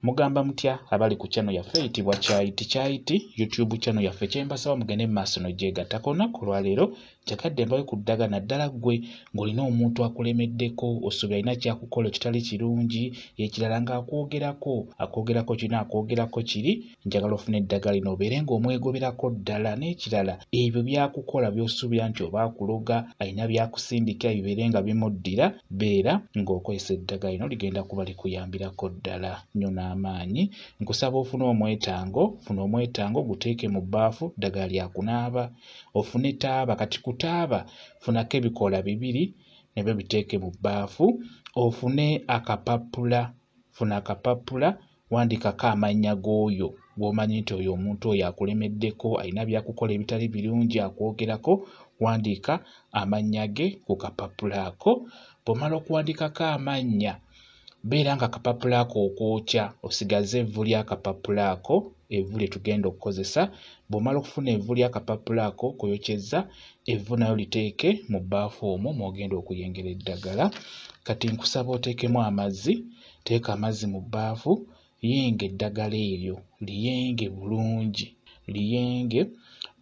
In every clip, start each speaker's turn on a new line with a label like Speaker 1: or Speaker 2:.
Speaker 1: Mugamba mutya abali ku channel yaffe eyitibwa Kyaiti YouTube channel yaffe kyembasaba mugende maaso n'ogyegattako. Olunaku lwaleero njagadde mbawe ku ddagala naddala ggwe ng'olina omuntu akulemeddeko osuubira alina kyakukola ekitali kirungi ekirala ng'akwogerako kino akwogerako kiri, njagala ofune eddagala lino obeere ng'omwegoberako ddala. N'ekirala ebyo byakukola by'osuubira nti oba akuloga alina byakusindikira bibeere nga bimuddira, beera ng'okozesa eddagala lino ligenda kuba likuyambirako ddala nnyo n'amaanyi. Nkusaba ofune omwetango guteeke mu bbaafu, ddagala lya kunaaba. Ofune taaba, kati ku taaba funako ebikoola 2 nebyo biteeke mu bbaafu. Ofune akapapula, wandiikako amannya g'oyo gw'omanyi nti oyo omuntu oyo akulemeddeko alina byakukola ebitali birungi akwogerako, wandiika amannya ge ku kapapula ako. Bw'omala okuwandiikako amannya beera nga akapapula ako okwokya osigaze evvu ly'akapapula ako, evvu lye tugenda okukozesa. Bw'omala okufuna evvu ly'akapapula ako koyokyezza, evvu nayo liteeke mu bbaafu omwo mw'ogenda okuyengera eddagala. Kati nkusaba oteekemu amazzi, teeka amazzi mu bbaafu, yenga eddagala eryo, liyenge bulungi, liyenge.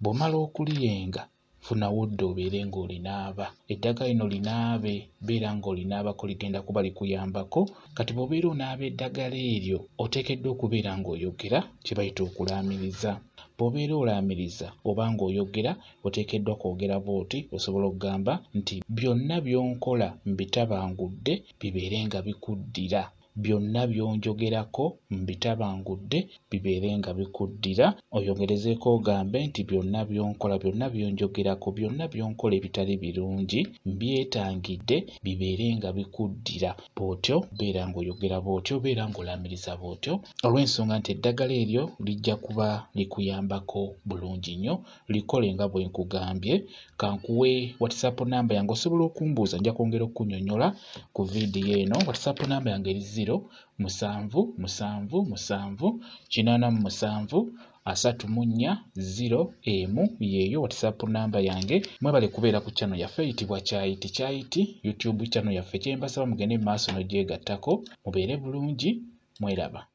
Speaker 1: Bw'omala okuliyenga funa wudde obeere ng'olinaaba. Eddagala lino linaabe, beera ng'olinaabako ligenda kuba likuyambako. Kati bw'obeera onaaba eddagala eryo oteekeddwa okubeera ng'oyogera kye bayita okulaamiriza. Bw'obeera olaamiriza oba ng'oyogera oteekeddwa kwogera bw'oti, osobola okugamba nti byonna by'onkola mbitabangudde bibeere nga bikuddira. Byonna by'onjogerako mbitabangudde bibeere nga bikuddira. Oyongerezeeko ogambe nti byonna by'onkola, byonna by'onjogerako, byonna by'onkola ebitali birungi mbyetangidde bibeere nga bikuddira. Bw'otyo beera ng'oyogera bw'otyo, beera ng'olaamiriza bw'otyo, olw'ensonga nti eddagala eryo lijja kuba likuyambako bulungi nnyo. Likole nga bwe nkugambye. Kankuwe WhatsApp namba yange, osobola okumbuuza, nja kwongera okukunnyonnyola ku viidiyo eno. WhatsApp namba yange eri 0777873401 yeeyo WhatsApp namba yange. Mwebale kubeera ku channel yaffe eyitibwa Kyaiti YouTube channel yaffe kyembasaba mugende mu maaso n'ogyegattako. Mubeere bulungi, mweraba.